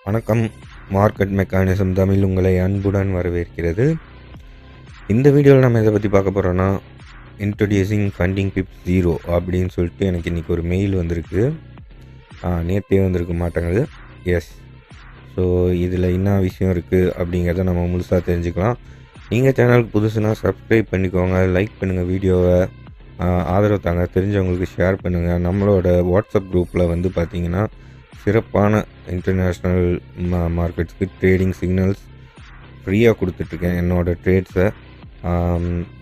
வணக்கம். Market mechanism Tamil உங்களை அன்புடன் வரவேற்கிறது. இந்த வீடியோவில் நம்ம எதை பற்றி பார்க்க போகிறோன்னா, இன்ட்ரடியூசிங் ஃபண்டிங் டிப்ஸ் 0 அப்படின்னு சொல்லிட்டு எனக்கு இன்றைக்கி ஒரு மெயில் வந்திருக்கு. நேற்றே வந்திருக்க மாட்டேங்குது. எஸ். ஸோ இதில் என்ன விஷயம் இருக்குது அப்படிங்கிறத நம்ம முழுசாக தெரிஞ்சுக்கலாம். நீங்கள் சேனலுக்கு புதுசுனா சப்ஸ்கிரைப் பண்ணிக்கோங்க, லைக் பண்ணுங்கள் வீடியோவை, ஆதரவு தாங்க, தெரிஞ்சவங்களுக்கு ஷேர் பண்ணுங்கள். நம்மளோட வாட்ஸ்அப் குரூப்பில் வந்து பார்த்திங்கன்னா சிறப்பான இன்டர்நேஷ்னல் மார்க்கெட்ஸ்க்கு ட்ரேடிங் சிக்னல்ஸ் ஃப்ரீயாக கொடுத்துட்ருக்கேன். என்னோடய ட்ரேட்ஸை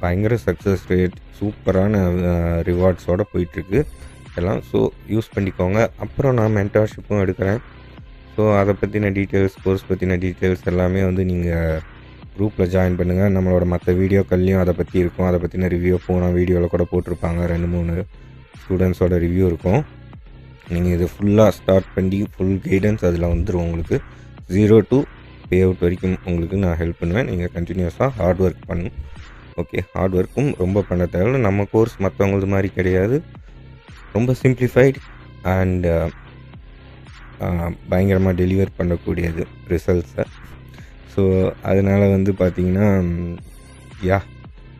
பயங்கர சக்ஸஸ் ரேட், சூப்பரான ரிவார்ட்ஸோடு போயிட்டுருக்கு எல்லாம். ஸோ யூஸ் பண்ணிக்கோங்க. அப்புறம் நான் மென்டார்ஷிப்பும் எடுக்கிறேன். ஸோ அதை பற்றின டீட்டெயில்ஸ், கோர்ஸ் பற்றின டீட்டெயில்ஸ் எல்லாமே வந்து நீங்கள் குரூப்பில் ஜாயின் பண்ணுங்கள். நம்மளோட மற்ற வீடியோக்கள்லையும் அதை பற்றி இருக்கும். அதை பற்றின ரிவ்யூ போன வீடியோவில் கூட போட்டிருப்பாங்க. 2-3 ஸ்டூடெண்ட்ஸோட ரிவ்யூ இருக்கும். நீங்கள் இது ஃபுல்லாக ஸ்டார்ட் பண்ணி ஃபுல் கைடன்ஸ் அதில் வந்துடும். உங்களுக்கு 0 to பே அவுட் வரைக்கும் உங்களுக்கு நான் ஹெல்ப் பண்ணுவேன். நீங்கள் கண்டினியூஸாக ஹார்ட் ஒர்க் பண்ணணும். ஓகே, ஹார்ட் ஒர்க்கும் ரொம்ப பண்ண தேவையில்லை. நம்ம கோர்ஸ் மற்றவங்களது மாதிரி கிடையாது. ரொம்ப சிம்பிளிஃபைட் அண்ட் பயங்கரமாக டெலிவர் பண்ணக்கூடியது ரிசல்ட்ஸை. ஸோ அதனால் வந்து பார்த்திங்கன்னா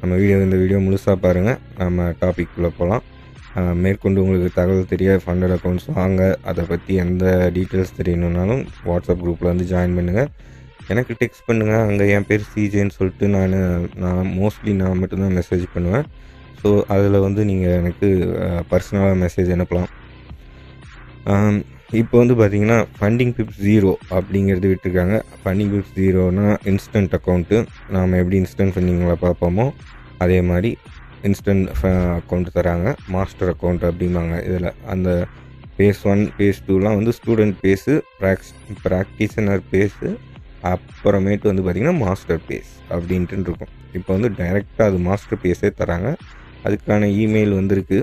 நம்ம இந்த வீடியோ முழுசாக பாருங்கள். நம்ம டாபிக்குள்ளே போகலாம். மேற்கொண்டு உங்களுக்கு தகவல் தெரிய ஃபண்டட் அக்கௌண்ட்ஸ் வாங்க, அதை பற்றி எந்த டீட்டெயில்ஸ் தெரியணுன்னாலும் வாட்ஸ்அப் குரூப்பில் வந்து ஜாயின் பண்ணுங்கள். எனக்கு டெக்ஸ்ட் பண்ணுங்கள். அங்கே என் பேர் சிஜேன்னு சொல்லிட்டு நான் மோஸ்ட்லி நான் மட்டும்தான் மெசேஜ் பண்ணுவேன். ஸோ அதில் வந்து நீங்கள் எனக்கு பர்சனலாக மெசேஜ் அனுப்பலாம். இப்போ வந்து பார்த்திங்கன்னா ஃபண்டிங் டிப்ஸ் 0 அப்படிங்கிறது விட்டுருக்காங்க. ஃபண்டிங் டிப்ஸ் 0னா இன்ஸ்டன்ட் அக்கௌண்ட்டு. நாம் எப்படி இன்ஸ்டன்ட் ஃபண்டிங்கில் பார்ப்போமோ அதே மாதிரி இன்ஸ்டன்ட் அக்கௌண்ட் தராங்க. மாஸ்டர் அக்கௌண்ட் அப்படிம்பாங்க. இதில் அந்த பேஸ் 1 பேஸ் 2லாம் வந்து ஸ்டூடெண்ட் பேஸு, ப்ராக்டிஷனர் பேஸு, அப்புறமேட்டு வந்து பார்த்திங்கன்னா மாஸ்டர் பேஸ் அப்படின்ட்டு இருக்கும். இப்போ வந்து டைரெக்டாக அது மாஸ்டர் பேஸே தராங்க. அதுக்கான இமெயில் வந்திருக்கு.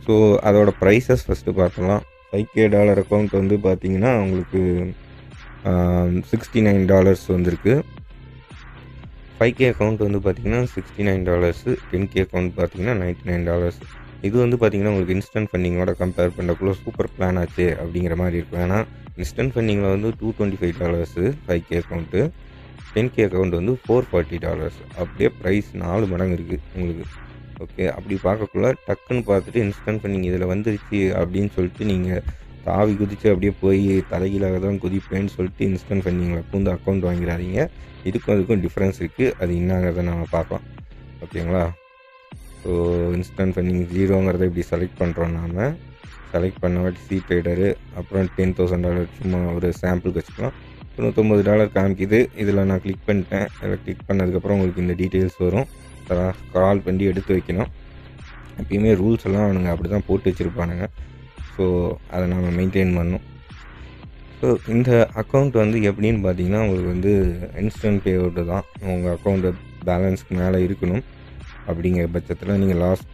ஸோ அதோட ப்ரைஸஸ் ஃபஸ்ட்டு பார்க்கலாம். $5K அக்கௌண்ட் வந்து பார்த்திங்கன்னா உங்களுக்கு $69 வந்திருக்கு. 5K அக்கௌண்ட் வந்து பார்த்திங்கன்னா $69, 10K அக்கௌண்ட் பார்த்திங்கன்னா $99. இது வந்து பார்த்திங்கன்னா உங்களுக்கு இன்ஸ்டன்ட் ஃபண்டிங்கோட கம்பேர் பண்ணுறக்குள்ள சூப்பர் பிளான் ஆச்சு அப்படிங்கிற மாதிரி இருக்கும். ஏன்னா இன்ஸ்டன்ட் ஃபண்டிங்கில் வந்து $225 5K அக்கௌண்ட்டு, 10K அக்கௌண்ட் வந்து $440. அப்படியே ப்ரைஸ் 4 மடங்கு இருக்குது உங்களுக்கு. ஓகே, அப்படி பார்க்கக்குள்ள டக்குன்னு பார்த்துட்டு இன்ஸ்டன்ட் ஃபண்டிங் இதில் வந்துருச்சு அப்படின்னு சொல்லிட்டு நீங்கள் தாவி குதித்து அப்படியே போய் தலைகீழாக தான் குதிப்பேன்னு சொல்லிட்டு இன்ஸ்டன்ட் ஃபண்டிங்கில் பூந்து அக்கௌண்ட் வாங்கிடாதீங்க. அதுக்கும் டிஃப்ரென்ஸ் இருக்குது. அது என்னங்கிறத நம்ம பார்க்கலாம். ஓகேங்களா? ஸோ இன்ஸ்டன்ட் ஃபண்டிங் 0ங்கிறத இப்படி செலக்ட் பண்ணுறோம். நாம் செலக்ட் பண்ண வாட்டி சி ட்ரேடரு, அப்புறம் $10,000 சும்மா ஒரு சாம்பிளுக்கு வச்சுக்கலாம். $99 காமிக்குது. இதில் நான் கிளிக் பண்ணிட்டேன். இதில் கிளிக் பண்ணதுக்கப்புறம் உங்களுக்கு இந்த டீட்டெயில்ஸ் வரும். கால் பண்ணி எடுத்து வைக்கணும். எப்பயுமே ரூல்ஸ் எல்லாம் அவனுங்க அப்படி தான் போட்டு வச்சுருப்பானுங்க. ஸோ அதை நம்ம மெயின்டைன் பண்ணணும். ஸோ இந்த அக்கௌண்ட் வந்து எப்படின்னு பார்த்தீங்கன்னா உங்களுக்கு வந்து இன்ஸ்டன்ட் பே அவுட்டு தான். உங்கள் அக்கௌண்ட்டு பேலன்ஸ்க்கு மேலே இருக்கணும். அப்படிங்கிற பட்சத்தில் நீங்கள் லாஸ்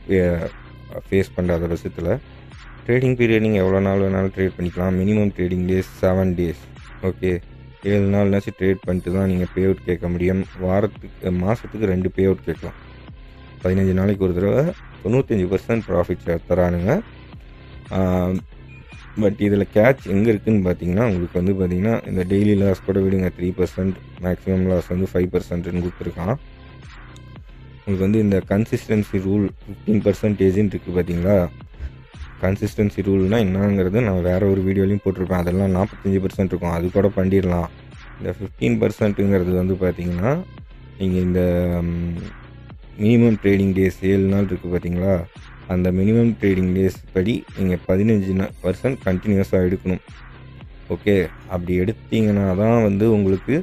ஃபேஸ் பண்ணுறாத பட்சத்தில் ட்ரேடிங் பீரியட் நீங்கள் எவ்வளோ நாள் வேணாலும் ட்ரேட் பண்ணிக்கலாம். Minimum trading days 7 days. Okay, 7 நாள்னாச்சும் ட்ரேட் பண்ணிட்டு தான் நீங்கள் பே அவுட் கேட்க முடியும். மாதத்துக்கு 2 பே அவுட் கேட்கலாம். 15 நாளைக்கு ஒரு தடவை 95% ப்ராஃபிட் தரானுங்க. பட் இதில் கேட்ச் எங்கே இருக்குதுன்னு பார்த்தீங்கன்னா உங்களுக்கு வந்து பார்த்திங்கன்னா இந்த டெய்லி லாஸ் கூட விடுங்க, 3%, மேக்ஸிமம் லாஸ் வந்து 5%ன்னு கொடுத்துருக்கான். உங்களுக்கு வந்து இந்த கன்சிஸ்டன்சி ரூல் 15% இருக்குது பார்த்தீங்களா? கன்சிஸ்டன்சி ரூல்னால் என்னங்கிறது நான் வேறு ஒரு வீடியோலையும் போட்டிருப்பேன். அதெல்லாம் 45% இருக்கும். அது கூட பண்ணிடலாம். இந்த 15%ங்கிறது வந்து பார்த்திங்கன்னா நீங்கள் இந்த மினிமம் ட்ரேடிங் டேஸ் 7 நாள் இருக்குது பார்த்தீங்களா? அந்த மினிமம் ட்ரேடிங் டேஸ் படி நீங்கள் 15% கண்டினியூஸாக எடுக்கணும். ஓகே, அப்படி எடுத்தீங்கன்னா தான் வந்து உங்களுக்கு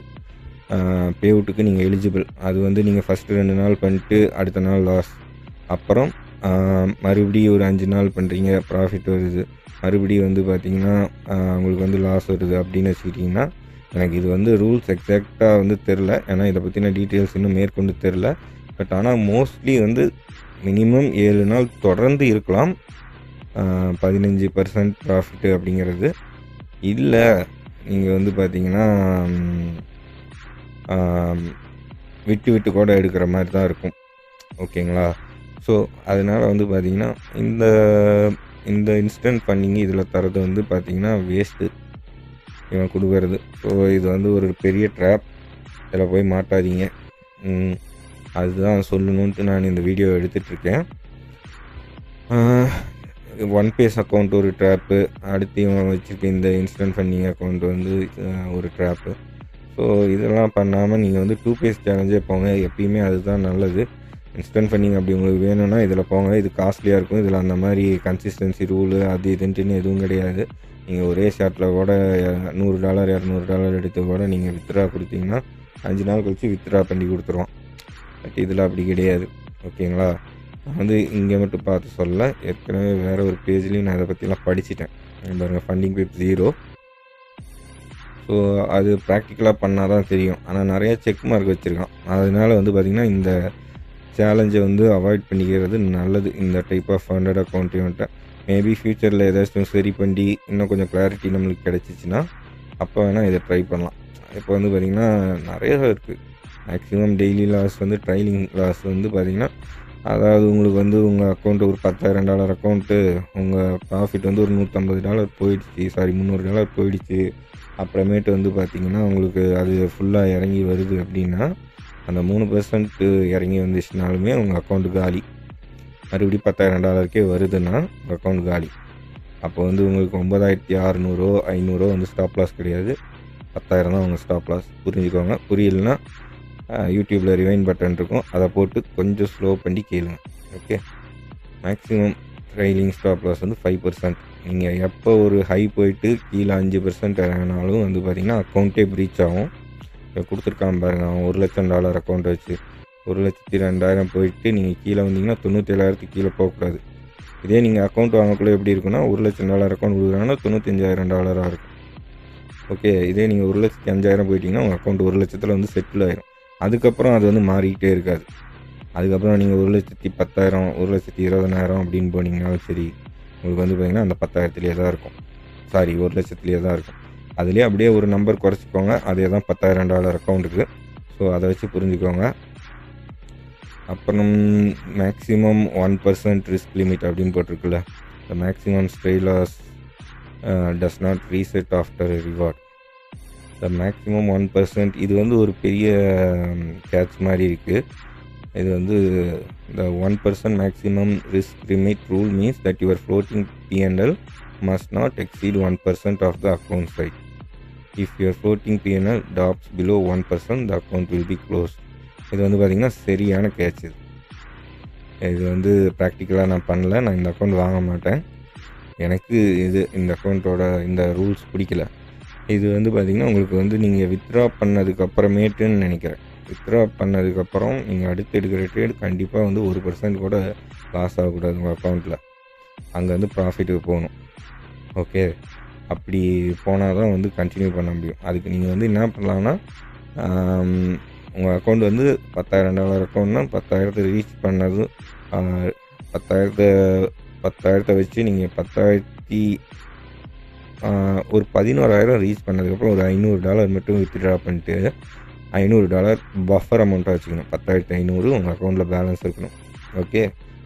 பே அவுட்டுக்கு நீங்கள் எலிஜிபிள். அது வந்து நீங்கள் ஃபஸ்ட்டு 2 நாள் பண்ணிட்டு அடுத்த நாள் லாஸ், அப்புறம் மறுபடியும் ஒரு 5 நாள் பண்ணுறீங்க, ப்ராஃபிட் வருது, மறுபடியும் வந்து பார்த்திங்கன்னா உங்களுக்கு வந்து லாஸ் வருது அப்படின்னு வச்சுக்கிட்டிங்கன்னா, எனக்கு இது வந்து ரூல்ஸ் எக்ஸாக்டாக வந்து தெரில. ஏன்னா இதை பற்றின டீட்டெயில்ஸ் இன்னும் மேற்கொண்டு தெரில. பட் ஆனால் மோஸ்ட்லி வந்து மினிமம் 7 நாள் தொடர்ந்து இருக்கலாம் 15% ப்ராஃபிட்டு அப்படிங்கிறது. இல்லை நீங்கள் வந்து பார்த்திங்கன்னா விட்டு விட்டு கூட எடுக்கிற மாதிரி தான் இருக்கும். ஓகேங்களா? ஸோ அதனால் வந்து பார்த்திங்கன்னா இந்த இன்ஸ்டன்ட் ஃபண்டிங் இதில் தரது வந்து பார்த்திங்கன்னா வேஸ்ட்டு. இவன் கொடுக்கறது. ஸோ இது வந்து ஒரு பெரிய ட்ராப், இதில் போய் மாட்டாதீங்க. அதுதான் சொல்லணுன்ட்டு நான் இந்த வீடியோ எடுத்துகிட்ருக்கேன். ஒன் பேஸ் அக்கௌண்ட் ஒரு ட்ராப்பு, அடுத்து இவன் வச்சுருக்க இந்த இன்ஸ்டன்ட் ஃபண்டிங் அக்கௌண்ட் வந்து ஒரு ட்ராப்பு. ஸோ இதெல்லாம் பண்ணாமல் நீங்கள் வந்து 2 பேஸ் சேலஞ்சே போங்க, எப்பயுமே அதுதான் நல்லது. இன்ஸ்டன்ட் ஃபண்டிங் அப்படி உங்களுக்கு வேணும்னா இதில் போங்க, இது காஸ்ட்லியாக இருக்கும். இதில் அந்த மாதிரி கன்சிஸ்டன்சி ரூலு அது இதுன்ட்டுன்னு எதுவும் கிடையாது. நீங்கள் ஒரே ஷாட்டில் கூட $100 $200 எடுத்து கூட நீங்கள் வித்ட்ரா கொடுத்தீங்கன்னா 5 நாள் கழிச்சு வித்ட்ரா பண்ணி கொடுத்துருவோம். பட் இதில் அப்படி கிடையாது. ஓகேங்களா? நான் வந்து இங்கே மட்டும் பார்த்து சொல்ல, ஏற்கனவே வேறு ஒரு பேஜ்லேயும் நான் இதை பற்றிலாம் படிச்சுட்டேன். பாருங்கள், ஃபண்டிங் பிப் 0. ஸோ அது ப்ராக்டிக்கலாக பண்ணால் தான் தெரியும். ஆனால் நிறையா செக் மார்க் வச்சுருக்கான். அதனால் வந்து பார்த்திங்கன்னா இந்த சேலஞ்சை வந்து அவாய்ட் பண்ணிக்கிறது நல்லது. இந்த டைப் ஆஃப் ஃபண்டட் அக்கௌண்ட் இவன்ட்ட மேபி ஃப்யூச்சரில் ஏதாச்சும் சரி பண்ணி இன்னும் கொஞ்சம் கிளாரிட்டி நம்மளுக்கு கிடச்சிச்சின்னா அப்போ வேணால் இதை ட்ரை பண்ணலாம். இப்போ வந்து பார்த்திங்கன்னா நிறையா இருக்குது. மேக்ஸிமம் டெய்லி லாஸ் வந்து ட்ரைலிங் லாஸ் வந்து பார்த்திங்கன்னா, அதாவது உங்களுக்கு வந்து உங்கள் அக்கௌண்ட்டு ஒரு $10,000 அக்கௌண்ட்டு, உங்கள் ப்ராஃபிட் வந்து ஒரு $150 போயிடுச்சு, $300 போயிடுச்சு. அப்புறமேட்டு வந்து பார்த்திங்கன்னா உங்களுக்கு அது ஃபுல்லாக இறங்கி வருது அப்படின்னா, அந்த 3% இறங்கி வந்துச்சுனாலுமே உங்கள் அக்கௌண்ட்டு காலி. மறுபடியும் $10,000 வருதுன்னா உங்கள் அக்கௌண்ட் காலி. அப்போ வந்து உங்களுக்கு 9,600 500 வந்து ஸ்டாப் லாஸ் கிடையாது, 10,000 தான் உங்கள் ஸ்டாப் லாஸ். புரிஞ்சுக்கோங்க. புரியலன்னா யூடியூப்பில் ரிவைன் பட்டன் இருக்கும், அதை போட்டு கொஞ்சம் ஸ்லோ பண்ணி கேளுங்க. Okay. Maximum trailing stop loss வந்து 5%. நீங்கள் எப்போ ஒரு ஹை போயிட்டு கீழே 5% இறங்கினாலும் வந்து பார்த்திங்கன்னா அக்கௌண்ட்டே ப்ரீச் ஆகும். இப்போ கொடுத்துருக்கான் பாருங்கள், அவன் $1,00,000 அக்கௌண்ட் வச்சு 1,02,000 போயிட்டு நீங்கள் கீழே வந்தீங்கன்னா 97,000 கீழே போகக்கூடாது. இதே நீங்கள் அக்கௌண்ட் வாங்கக்குள்ளே எப்படி இருக்குன்னா, $1,00,000 அக்கௌண்ட் கொடுக்குறாங்கன்னா $95,000 இருக்கும். ஓகே. இதே நீங்கள் 1,05,000 போயிட்டீங்கன்னா உங்கள் அக்கௌண்ட் 1,00,000 வந்து செட்டில் ஆயிரும். அதுக்கப்புறம் அது வந்து மாறிக்கிட்டே இருக்காது. அதுக்கப்புறம் நீங்கள் 1,10,000 1,20,000 அப்படின்னு போனீங்கன்னாலும் சரி, உங்களுக்கு வந்து பார்த்திங்கன்னா அந்த 10,000 தான் இருக்கும். 1,00,000 தான் இருக்கும். அதுலேயே அப்படியே ஒரு நம்பர் குறைச்சிக்கோங்க, அதே தான் $10,000 அக்கௌண்ட்டுக்கு. ஸோ அதை வச்சு புரிஞ்சுக்கோங்க. அப்புறம் மேக்ஸிமம் 1% ரிஸ்க் லிமிட் அப்படின்னு போட்டிருக்குல்ல, the maximum stray loss does not reset after reward. The maximum 1%, இது வந்து ஒரு பெரிய கேட்ச் மாதிரி இருக்குது. இது வந்து the 1% maximum risk limit rule means that your floating P&L must not exceed 1% of the account size. If your floating P&L drops below 1%, the account will be closed. இது வந்து பார்த்திங்கன்னா சரியான கேட்ச். இது வந்து ப்ராக்டிக்கலாக நான் பண்ணல, நான் இந்த அக்கௌண்ட் வாங்க மாட்டேன். எனக்கு இந்த அக்கௌண்ட்டோட இந்த ரூல்ஸ் பிடிக்கல. இது வந்து பார்த்திங்கன்னா உங்களுக்கு வந்து நீங்கள் வித்ட்ரா பண்ணதுக்கப்புறமேட்டுன்னு நினைக்கிறேன். வித்ட்ரா பண்ணதுக்கப்புறம் நீங்கள் அடுத்து எடுக்கிற ட்ரேடு கண்டிப்பாக வந்து 1% கூட லாஸ் ஆகக்கூடாது உங்கள் அக்கௌண்ட்டில். அங்கே வந்து ப்ராஃபிட்டுக்கு போகணும். ஓகே. அப்படி போனால் தான் வந்து கண்டினியூ பண்ண முடியும். அதுக்கு நீங்கள் வந்து என்ன பண்ணலான்னா, உங்கள் அக்கௌண்ட் வந்து $10,000 அக்கௌண்ட்னா 10,000 ரீச் பண்ணது, 10,000 வச்சு நீங்கள் 10,000 ஒரு 11,000 ரீச் பண்ணதுக்கப்புறம் ஒரு $500 மட்டும் வித்ட்ரா பண்ணிட்டு $500 பஃபர் அமௌண்ட்டாக வச்சுக்கணும். 10,500 உங்கள் அக்கௌண்ட்டில் பேலன்ஸ் இருக்கணும். ஓகே.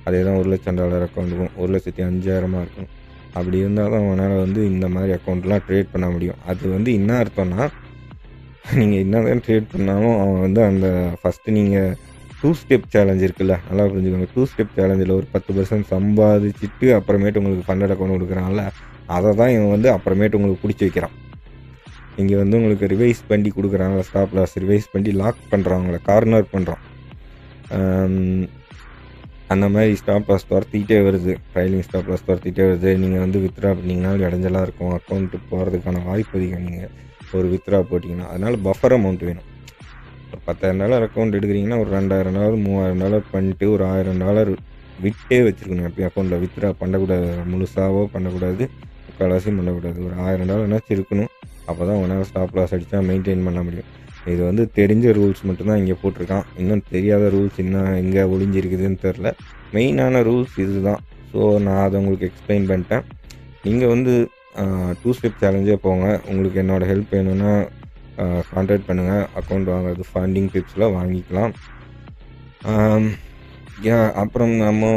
அதே தான் $1,00,000 அக்கௌண்ட்டுக்கும் 1,05,000 இருக்கணும். அப்படி இருந்தால் தான் அவனால் வந்து இந்த மாதிரி அக்கௌண்ட்லாம் ட்ரேட் பண்ண முடியும். அது வந்து என்ன அர்த்தம்னா, நீங்கள் என்ன தான் ட்ரேட் பண்ணாலும் அவன் வந்து அந்த ஃபஸ்ட்டு நீங்கள் 2 ஸ்டெப் சேலஞ்ச் இருக்குல்ல, நல்லா புரிஞ்சுக்கோங்க. 2 ஸ்டெப் சேலஞ்சில் ஒரு 10% சம்பாதிச்சுட்டு அப்புறமேட்டு உங்களுக்கு ஃபண்டட் அக்கௌண்ட் கொடுக்குறான்ல, அதை தான் இவன் வந்து அப்புறமேட்டு உங்களுக்கு பிடிச்சி வைக்கிறான். இங்கே வந்து உங்களுக்கு ரிவைஸ் பண்ணி கொடுக்குறாங்க, ஸ்டாப் லாஸ் ரிவைஸ் பண்ணி லாக் பண்ணுறாங்கள, கார்னர் பண்ணுறான். அந்த மாதிரி ஸ்டாப் லாஸ் துரத்திக்கிட்டே வருது, ட்ரைலிங் ஸ்டாப் லாஸ் துரத்திக்கிட்டே வருது. நீங்கள் வந்து வித்ட்ரா பண்ணிங்கனாலும் இடைஞ்சலாக இருக்கும், அக்கௌண்ட்டு போகிறதுக்கான வாய்ப்பு அதிகம். நீங்கள் ஒரு வித்ட்ரா போட்டிங்கன்னா அதனால் பஃபர் அமௌண்ட் வேணும். ஒரு $10,000 அக்கௌண்ட் எடுக்கிறீங்கன்னா ஒரு $2,000 $3,000 பண்ணிட்டு ஒரு $1,000 விட்டே வச்சுருக்கணும். எப்பயும் அக்கௌண்ட்டில் வித்ட்ரா பண்ணக்கூடாது, முழுசாவோ பண்ணக்கூடாது, முக்கால்வாசியும் பண்ணக்கூடாது. ஒரு $1,000 இருக்கணும். அப்போ தான் உன்னால் ஸ்டாப் லாஸ் அடித்தா மெயின்டைன் பண்ண முடியும். இது வந்து தெரிஞ்ச ரூல்ஸ் மட்டும்தான் இங்கே போட்டிருக்கான். இன்னும் தெரியாத ரூல்ஸ் இன்னும் எங்கே ஒளிஞ்சிருக்குதுன்னு தெரில. மெயினான ரூல்ஸ் இது தான். ஸோ நான் அதை உங்களுக்கு எக்ஸ்பிளைன் பண்ணிட்டேன். நீங்கள் வந்து 2 ஸ்டெப் சேலஞ்சே போங்க. உங்களுக்கு என்னோடய ஹெல்ப் வேணும்னா கான்டாக்ட் பண்ணுங்கள். அக்கௌண்ட் வாங்குறது ஃபண்டிங் டிப்ஸில் வாங்கிக்கலாம். அப்புறம் நம்ம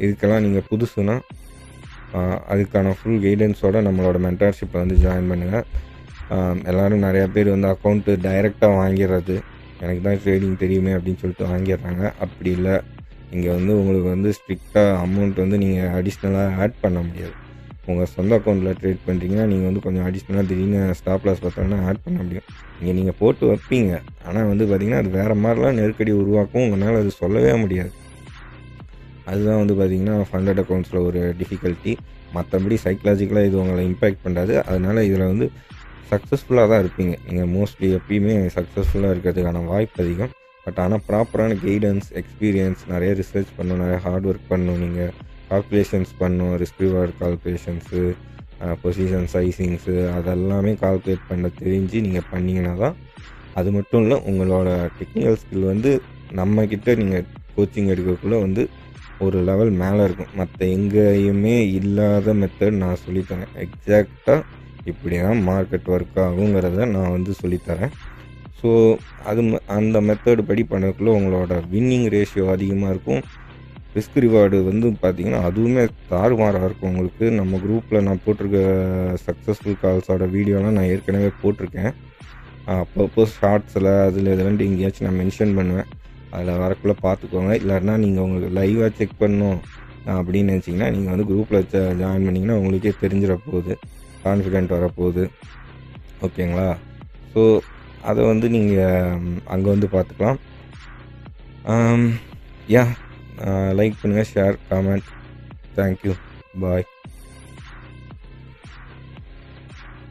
இதுக்கெல்லாம் நீங்கள் புதுசுனா அதுக்கான ஃபுல் கைடன்ஸோடு நம்மளோட மென்டார்ஷிப்பை வந்து ஜாயின் பண்ணுங்கள். எல்லோரும் நிறையா பேர் வந்து அக்கௌண்ட்டு டைரெக்டாக வாங்கிடுறது, எனக்கு தான் ட்ரேடிங் தெரியுமே அப்படின்னு சொல்லிட்டு வாங்கிடுறாங்க. அப்படி இல்லை, இங்கே வந்து உங்களுக்கு வந்து ஸ்ட்ரிக்டாக அமௌண்ட் வந்து நீங்கள் அடிஷ்னலாக ஆட் பண்ண முடியாது. உங்கள் சொந்த அக்கௌண்ட்டில் ட்ரேட் பண்ணுறீங்கன்னா நீங்கள் வந்து கொஞ்சம் அடிஷ்னலாக திடீர்னு ஸ்டாப் லாஸ் பார்த்தாங்கன்னா ஆட் பண்ண முடியும். இங்கே நீங்கள் போட்டு வைப்பீங்க, ஆனால் வந்து பார்த்திங்கன்னா அது வேறு மாதிரிலாம் நெருக்கடி உருவாக்கும், உங்களால் அது சொல்லவே முடியாது. அதுதான் வந்து பார்த்திங்கன்னா ஃபண்டட் அக்கௌண்ட்ஸில் ஒரு டிஃபிகல்ட்டி. மற்றபடி சைக்கலாஜிக்கலாக இது உங்களை இம்பேக்ட் பண்ணாது. அதனால் இதில் வந்து சக்ஸஸ்ஃபுல்லாக தான் இருப்பீங்க. நீங்கள் மோஸ்ட்லி எப்பயுமே சக்ஸஸ்ஃபுல்லாக இருக்கிறதுக்கான வாய்ப்பு அதிகம். பட் ஆனால் ப்ராப்பரான கைடன்ஸ், எக்ஸ்பீரியன்ஸ், நிறைய ரிசர்ச் பண்ணணும், நிறைய ஹார்ட் ஒர்க் பண்ணணும், நீங்கள் கால்குலேஷன்ஸ் பண்ணணும், ரிஸ்க் ரிவார்டு கால்குலேஷன்ஸு, பொசிஷன் சைஸிங்ஸு, அதெல்லாமே கால்குலேட் பண்ண தெரிஞ்சு நீங்கள் பண்ணிங்கன்னா தான். அது மட்டும் இல்லை, உங்களோட டெக்னிக்கல் ஸ்கில் வந்து நம்மக்கிட்ட நீங்கள் கோச்சிங் எடுக்கக்குள்ளே வந்து ஒரு லெவல் மேலே இருக்கும். மற்ற எங்கேயுமே இல்லாத மெத்தட் நான் சொல்லித்தரேன். எக்ஸாக்டாக இப்படி தான் மார்க்கெட் ஒர்க் ஆகுங்கிறத நான் வந்து சொல்லித்தரேன். ஸோ அந்த மெத்தடு படி பண்ணக்குள்ளே உங்களோட வின்னிங் ரேஷியோ அதிகமாக இருக்கும். ரிஸ்க் ரிவார்டு வந்து பார்த்திங்கன்னா அதுவுமே தாறுமாறாக இருக்கும் உங்களுக்கு. நம்ம குரூப்பில் நான் போட்டிருக்க சக்ஸஸ்ஃபுல் கால்ஸோட வீடியோலாம் நான் ஏற்கனவே போட்டிருக்கேன். அப்பப்போ ஷார்ட்ஸில் அதில் இதெல்லாம் எங்கேயாச்சும் நான் மென்ஷன் பண்ணுவேன். அதில் வரக்குள்ளே பார்த்துக்கோங்க. இல்லைன்னா நீங்கள் உங்களுக்கு லைவாக செக் பண்ணணும் அப்படின்னு நினச்சிங்கன்னா நீங்கள் வந்து குரூப்பில் ஜாயின் பண்ணிங்கன்னா உங்களுக்கே தெரிஞ்சிட போகுது, கான்ஃபிடென்ட் வரப்போகுது. ஓகேங்களா? ஸோ அதை வந்து நீங்கள் அங்கே வந்து பார்த்துக்கலாம். லைக் பண்ணுங்கள், ஷேர், கமெண்ட். தேங்க்யூ, பாய்.